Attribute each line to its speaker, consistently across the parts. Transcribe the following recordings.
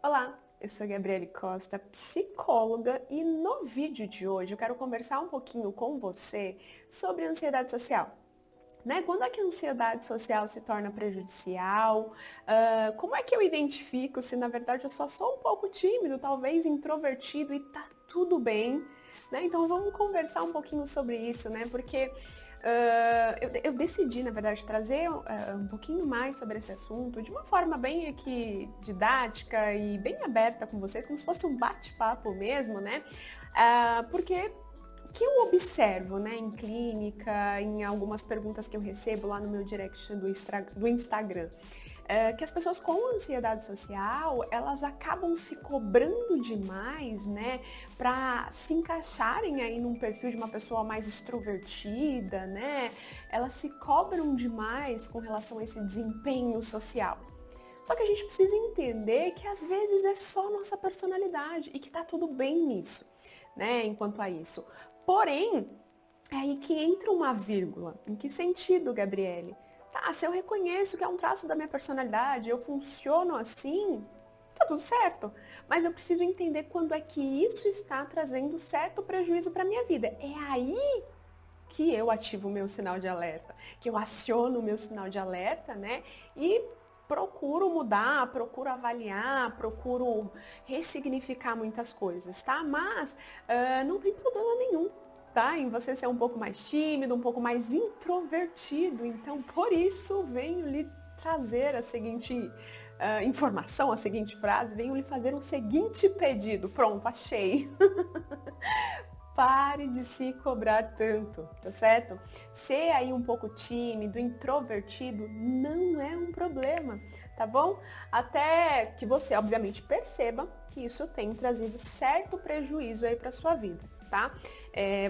Speaker 1: Olá, eu sou a Gabriele Costa, psicóloga, e no vídeo de hoje eu quero conversar um pouquinho com você sobre ansiedade social. Quando é que a ansiedade social se torna prejudicial? Como é que eu identifico se na verdade eu só sou um pouco tímido, talvez introvertido e tá tudo bem? Então vamos conversar um pouquinho sobre isso, porque eu decidi, na verdade, trazer um pouquinho mais sobre esse assunto de uma forma bem aqui didática e bem aberta com vocês, como se fosse um bate-papo mesmo, porque o que eu observo, em clínica, em algumas perguntas que eu recebo lá no meu direct do Instagram, que as pessoas com ansiedade social, elas acabam se cobrando demais, para se encaixarem aí num perfil de uma pessoa mais extrovertida, Elas se cobram demais com relação a esse desempenho social. Só que a gente precisa entender que às vezes é só nossa personalidade e que tá tudo bem nisso, enquanto a isso. Porém, é aí que entra uma vírgula. Em que sentido, Gabriele? Tá, se eu reconheço que é um traço da minha personalidade, eu funciono assim, tá tudo certo. Mas eu preciso entender quando é que isso está trazendo certo prejuízo para minha vida. É aí que eu ativo o meu sinal de alerta, que eu aciono o meu sinal de alerta, E procuro mudar, procuro avaliar, procuro ressignificar muitas coisas, tá? Mas não tem problema nenhum, tá? Em você ser um pouco mais tímido, um pouco mais introvertido. Então, por isso, venho lhe trazer a seguinte informação, a seguinte frase, venho lhe fazer o seguinte pedido. Pronto, achei. Pare de se cobrar tanto, tá certo? Ser aí um pouco tímido, introvertido, não é um problema, tá bom? Até que você, obviamente, perceba que isso tem trazido certo prejuízo aí para sua vida, tá?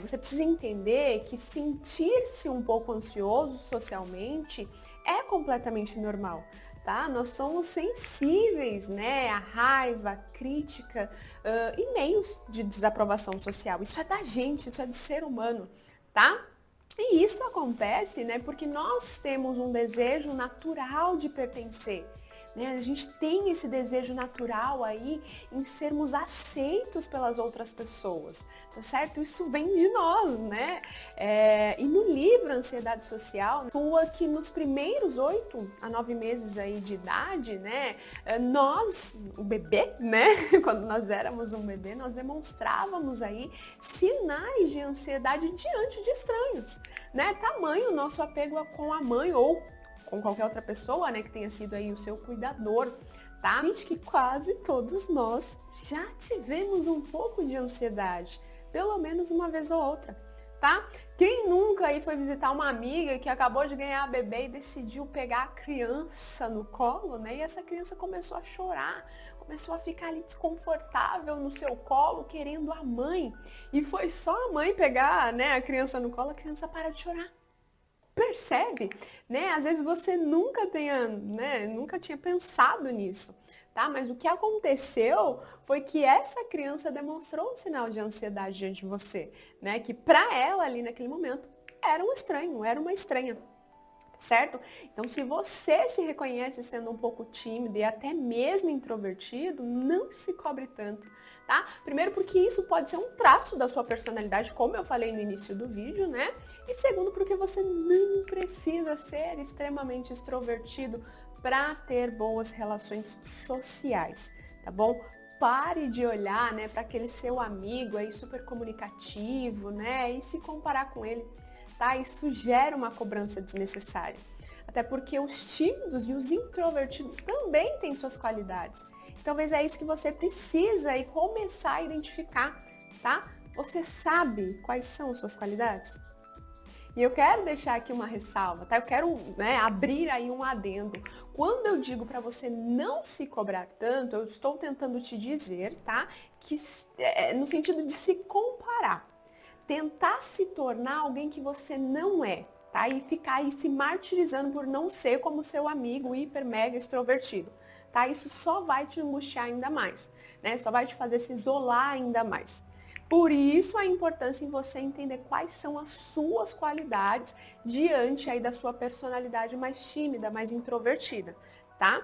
Speaker 1: Você precisa entender que sentir-se um pouco ansioso socialmente é completamente normal, tá? Nós somos sensíveis, à raiva, à crítica, e meios de desaprovação social. Isso é da gente, isso é do ser humano, tá? E isso acontece, porque nós temos um desejo natural de pertencer. A gente tem esse desejo natural aí em sermos aceitos pelas outras pessoas, tá certo? Isso vem de nós, e no livro Ansiedade Social, atua que nos primeiros 8 a 9 meses aí de idade, nós, o bebê, quando nós éramos um bebê, nós demonstrávamos aí sinais de ansiedade diante de estranhos, Tamanho o nosso apego com a mãe ou com qualquer outra pessoa, que tenha sido aí o seu cuidador, tá? Gente, que quase todos nós já tivemos um pouco de ansiedade, pelo menos uma vez ou outra, tá? Quem nunca aí foi visitar uma amiga que acabou de ganhar a bebê e decidiu pegar a criança no colo, E essa criança começou a chorar, começou a ficar ali desconfortável no seu colo, querendo a mãe. E foi só a mãe pegar, a criança no colo, a criança para de chorar. Percebe, Às vezes você nunca tinha pensado nisso, tá? Mas o que aconteceu foi que essa criança demonstrou um sinal de ansiedade diante de você, Que para ela ali naquele momento era um estranho, era uma estranha. Certo? Então, se você se reconhece sendo um pouco tímido e até mesmo introvertido, não se cobre tanto, tá? Primeiro porque isso pode ser um traço da sua personalidade, como eu falei no início do vídeo, E segundo porque você não precisa ser extremamente extrovertido para ter boas relações sociais, tá bom? Pare de olhar, para aquele seu amigo aí super comunicativo, E se comparar com ele. Tá? Isso gera uma cobrança desnecessária. Até porque os tímidos e os introvertidos também têm suas qualidades. Talvez é isso que você precisa e começar a identificar, tá? Você sabe quais são as suas qualidades? E eu quero deixar aqui uma ressalva, tá? Eu quero, abrir aí um adendo. Quando eu digo para você não se cobrar tanto, eu estou tentando te dizer, tá? Que no sentido de se comparar. Tentar se tornar alguém que você não é, tá? E ficar aí se martirizando por não ser como seu amigo hiper mega extrovertido, tá? Isso só vai te angustiar ainda mais, Só vai te fazer se isolar ainda mais. Por isso a importância em você entender quais são as suas qualidades diante aí da sua personalidade mais tímida, mais introvertida, tá?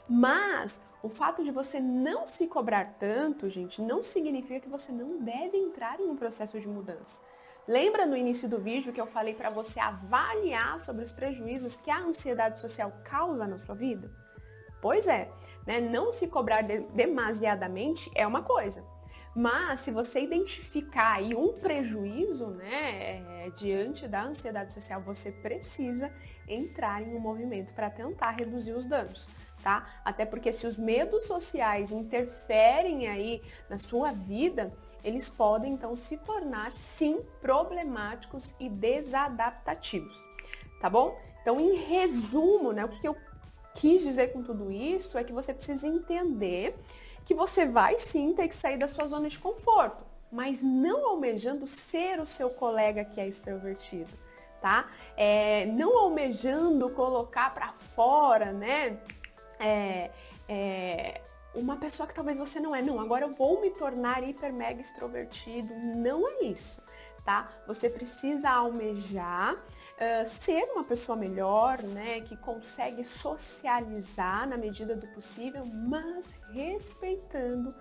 Speaker 1: Mas O fato de você não se cobrar tanto, gente, não significa que você não deve entrar em um processo de mudança. Lembra no início do vídeo que eu falei para você avaliar sobre os prejuízos que a ansiedade social causa na sua vida? Pois é, né? Não se cobrar demasiadamente é uma coisa. Mas se você identificar aí um prejuízo, né, diante da ansiedade social, você precisa entrar em um movimento para tentar reduzir os danos, tá? Até porque se os medos sociais interferem aí na sua vida, eles podem então se tornar, sim, problemáticos e desadaptativos, tá bom? Então, em resumo, né, o que eu quis dizer com tudo isso é que você precisa entender que você vai sim ter que sair da sua zona de conforto, mas não almejando ser o seu colega que é extrovertido, tá? Não almejando colocar para fora, né? Uma pessoa que talvez você não é. Não, agora eu vou me tornar hiper mega extrovertido. Não é isso, tá? Você precisa almejar ser uma pessoa melhor, né, que consegue socializar na medida do possível, mas respeitando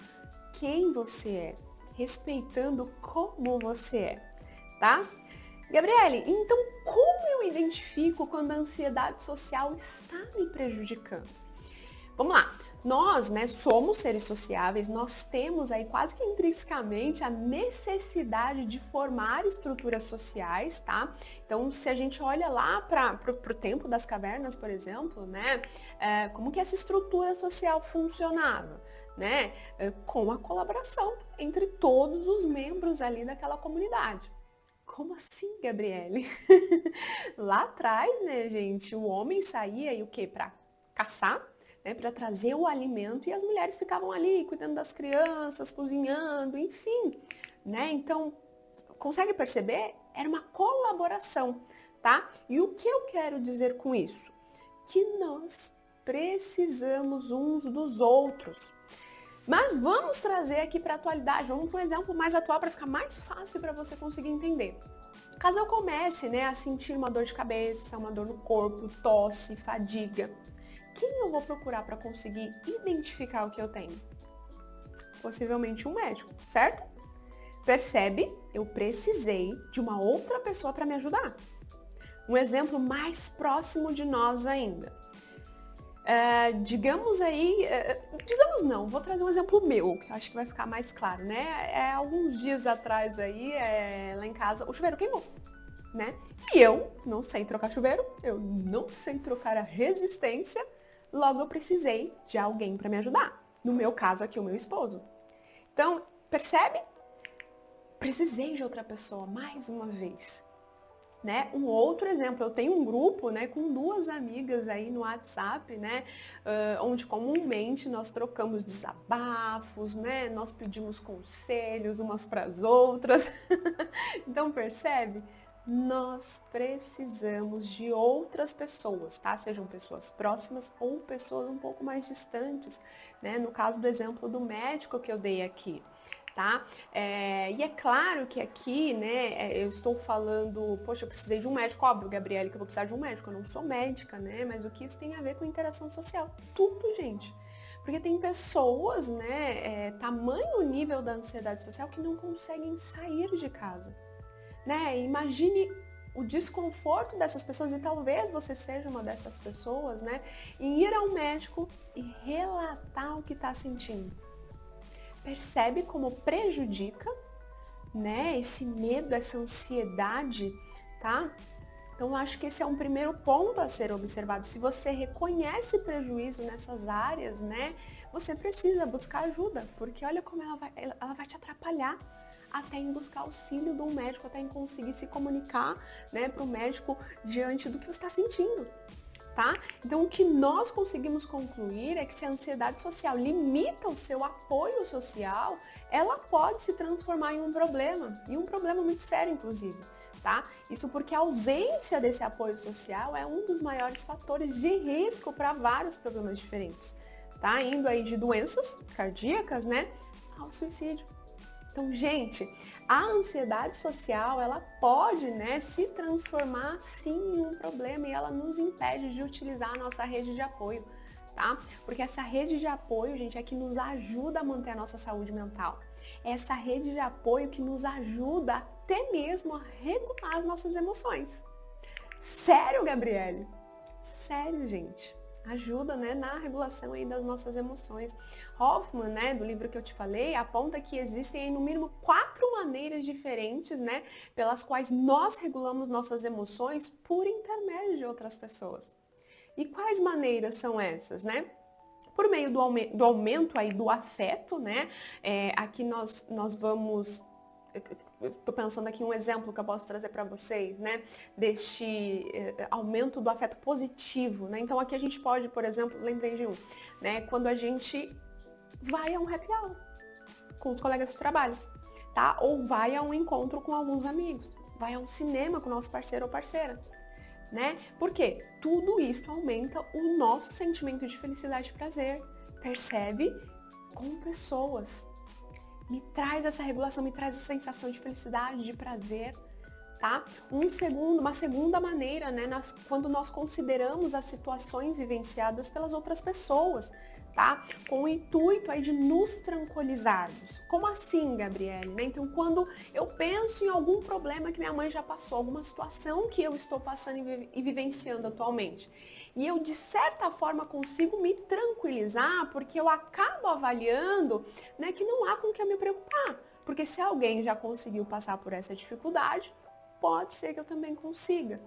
Speaker 1: quem você é, respeitando como você é, tá? Gabriele, então como eu identifico quando a ansiedade social está me prejudicando? Vamos lá. Nós, né, somos seres sociáveis, nós temos aí quase que intrinsecamente a necessidade de formar estruturas sociais, tá? Então, se a gente olha lá para o tempo das cavernas, por exemplo, né, como que essa estrutura social funcionava? Né? Com a colaboração entre todos os membros ali daquela comunidade. Como assim, Gabriele? Lá atrás, né, gente, o homem saía e o quê? Para caçar, né, para trazer o alimento e as mulheres ficavam ali cuidando das crianças, cozinhando, enfim, né? Então, consegue perceber? Era uma colaboração, tá? E o que eu quero dizer com isso? Que nós precisamos uns dos outros. Mas vamos trazer aqui para a atualidade, vamos para um exemplo mais atual para ficar mais fácil para você conseguir entender. Caso eu comece, né, a sentir uma dor de cabeça, uma dor no corpo, tosse, fadiga, quem eu vou procurar para conseguir identificar o que eu tenho? Possivelmente um médico, certo? Percebe? Eu precisei de uma outra pessoa para me ajudar. Um exemplo mais próximo de nós ainda. Digamos aí, digamos não, vou trazer um exemplo meu, que eu acho que vai ficar mais claro, né? Alguns dias atrás aí, lá em casa, o chuveiro queimou, né? E eu não sei trocar chuveiro, eu não sei trocar a resistência, logo eu precisei de alguém para me ajudar. No meu caso aqui, o meu esposo. Então, percebe? Precisei de outra pessoa, mais uma vez. Né? Um outro exemplo, eu tenho um grupo, né, com 2 amigas aí no WhatsApp, né, onde comumente nós trocamos desabafos, né, nós pedimos conselhos umas para as outras. Então percebe? Nós precisamos de outras pessoas, tá? Sejam pessoas próximas ou pessoas um pouco mais distantes, né? No caso do exemplo do médico que eu dei aqui. Tá? E é claro que aqui, né, eu estou falando, poxa, eu precisei de um médico, óbvio, Gabriele, que eu vou precisar de um médico, eu não sou médica, né, mas o que isso tem a ver com interação social? Tudo, gente. Porque tem pessoas, né, tamanho o nível da ansiedade social que não conseguem sair de casa, né? Imagine o desconforto dessas pessoas, e talvez você seja uma dessas pessoas, né, em ir ao médico e relatar o que está sentindo. Percebe como prejudica, né, esse medo, essa ansiedade, tá? Então, eu acho que esse é um primeiro ponto a ser observado. Se você reconhece prejuízo nessas áreas, né, você precisa buscar ajuda, porque olha como ela vai te atrapalhar até em buscar auxílio de um médico, até em conseguir se comunicar, né, para o médico diante do que você está sentindo. Tá? Então, o que nós conseguimos concluir é que se a ansiedade social limita o seu apoio social, ela pode se transformar em um problema, e um problema muito sério, inclusive. Tá? Isso porque a ausência desse apoio social é um dos maiores fatores de risco para vários problemas diferentes. Tá? Indo aí de doenças cardíacas, né, ao suicídio. Então, gente, a ansiedade social, ela pode, né, se transformar sim em um problema e ela nos impede de utilizar a nossa rede de apoio, tá? tá? Porque essa rede de apoio, gente, é que nos ajuda a manter a nossa saúde mental. É essa rede de apoio que nos ajuda até mesmo a regular as nossas emoções. Sério, Gabriele? Sério, gente. Ajuda, né, na regulação aí das nossas emoções. Hoffman, né, do livro que eu te falei, aponta que existem aí, no mínimo 4 maneiras diferentes, né, pelas quais nós regulamos nossas emoções por intermédio de outras pessoas. E quais maneiras são essas, né? Por meio do aumento aí do afeto, né? Aqui nós vamos... Estou pensando aqui em um exemplo que eu posso trazer para vocês, né? Deste aumento do afeto positivo, né? Então aqui a gente pode, por exemplo, lembrei de um, né? Quando a gente vai a um happy hour com os colegas de trabalho, tá? Ou vai a um encontro com alguns amigos, vai a um cinema com o nosso parceiro ou parceira, né? Por quê? Tudo isso aumenta o nosso sentimento de felicidade e prazer, percebe? Com pessoas. Me traz essa regulação, me traz essa sensação de felicidade, de prazer, tá? Uma segunda maneira, né, quando nós consideramos as situações vivenciadas pelas outras pessoas, tá? Com o intuito aí de nos tranquilizarmos. Como assim, Gabriele? Né? Então, quando eu penso em algum problema que minha mãe já passou, alguma situação que eu estou passando e vivenciando atualmente, e eu, de certa forma, consigo me tranquilizar, porque eu acabo avaliando, né, que não há com que eu me preocupar. Porque se alguém já conseguiu passar por essa dificuldade, pode ser que eu também consiga,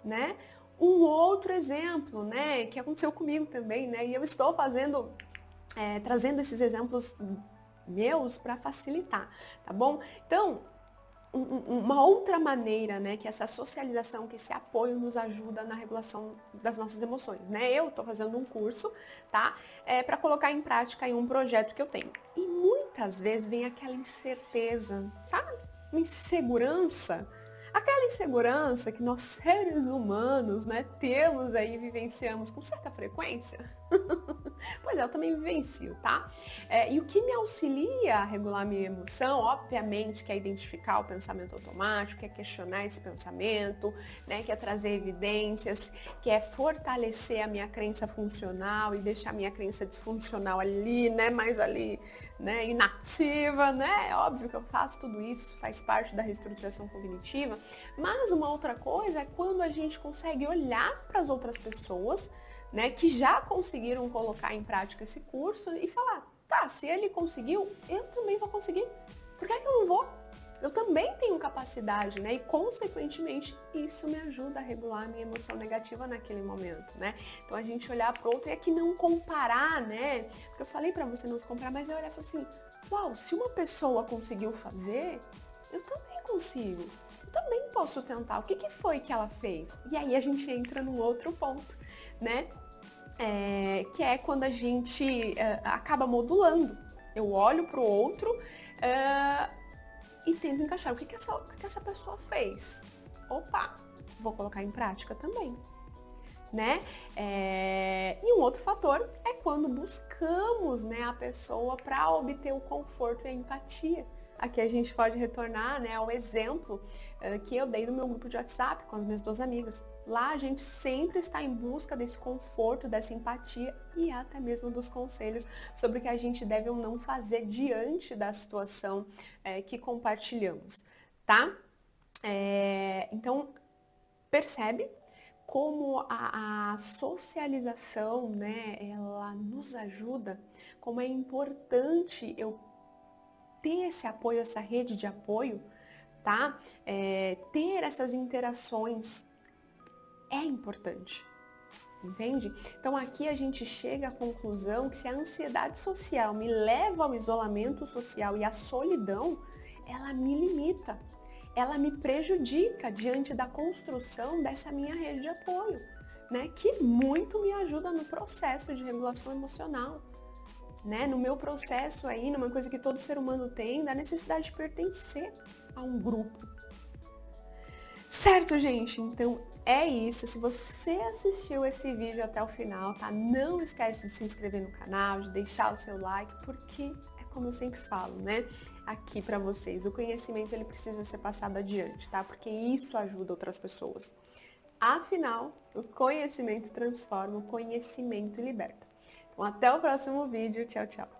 Speaker 1: né? Um outro exemplo, né, que aconteceu comigo também, né, e eu estou trazendo esses exemplos meus para facilitar, tá bom? Então, uma outra maneira, né, que essa socialização, que esse apoio nos ajuda na regulação das nossas emoções, né? Eu estou fazendo um curso, tá? Para colocar em prática em um projeto que eu tenho. E muitas vezes vem aquela incerteza, sabe? Uma insegurança. Aquela insegurança que nós seres humanos, né, temos aí e vivenciamos com certa frequência. Pois é, eu também vivencio, tá? E o que me auxilia a regular minha emoção, obviamente, que é identificar o pensamento automático, que é questionar esse pensamento, né, que é trazer evidências, que é fortalecer a minha crença funcional e deixar a minha crença disfuncional ali, né, mais ali, né, inativa, né? É óbvio que eu faço tudo isso, faz parte da reestruturação cognitiva, mas uma outra coisa é quando a gente consegue olhar para as outras pessoas, né, que já conseguiram colocar em prática esse curso e falar, tá, se ele conseguiu, eu também vou conseguir. Por que é que eu não vou? Eu também tenho capacidade, né? E, consequentemente, isso me ajuda a regular a minha emoção negativa naquele momento, né? Então, a gente olhar para o outro e aqui não comparar, né? Porque eu falei para você não se comparar, mas eu olhar e falar assim, uau, se uma pessoa conseguiu fazer, eu também consigo. Eu também posso tentar. O que foi que ela fez? E aí a gente entra num outro ponto, né? Que é quando a gente acaba modulando. Eu olho para o outro e tento encaixar. O que essa pessoa fez? Opa, vou colocar em prática também, né? E um outro fator é quando buscamos, né, a pessoa para obter o conforto e a empatia. Aqui a gente pode retornar, né, ao exemplo que eu dei no meu grupo de WhatsApp com as minhas 2 amigas. Lá a gente sempre está em busca desse conforto, dessa empatia e até mesmo dos conselhos sobre o que a gente deve ou não fazer diante da situação que compartilhamos, tá? Então, percebe como a socialização, né, ela nos ajuda, como é importante eu ter esse apoio, essa rede de apoio, tá? Ter essas interações é importante, entende? Então aqui a gente chega à conclusão que se a ansiedade social me leva ao isolamento social e à solidão, ela me limita, ela me prejudica diante da construção dessa minha rede de apoio, né? Que muito me ajuda no processo de regulação emocional, né? No meu processo aí, numa coisa que todo ser humano tem, da necessidade de pertencer a um grupo. Certo, gente? Então é isso. Se você assistiu esse vídeo até o final, tá? Não esquece de se inscrever no canal, de deixar o seu like, porque é como eu sempre falo, né? Aqui pra vocês, o conhecimento ele precisa ser passado adiante, tá? Porque isso ajuda outras pessoas. Afinal, o conhecimento transforma, o conhecimento liberta. Bom, até o próximo vídeo. Tchau, tchau.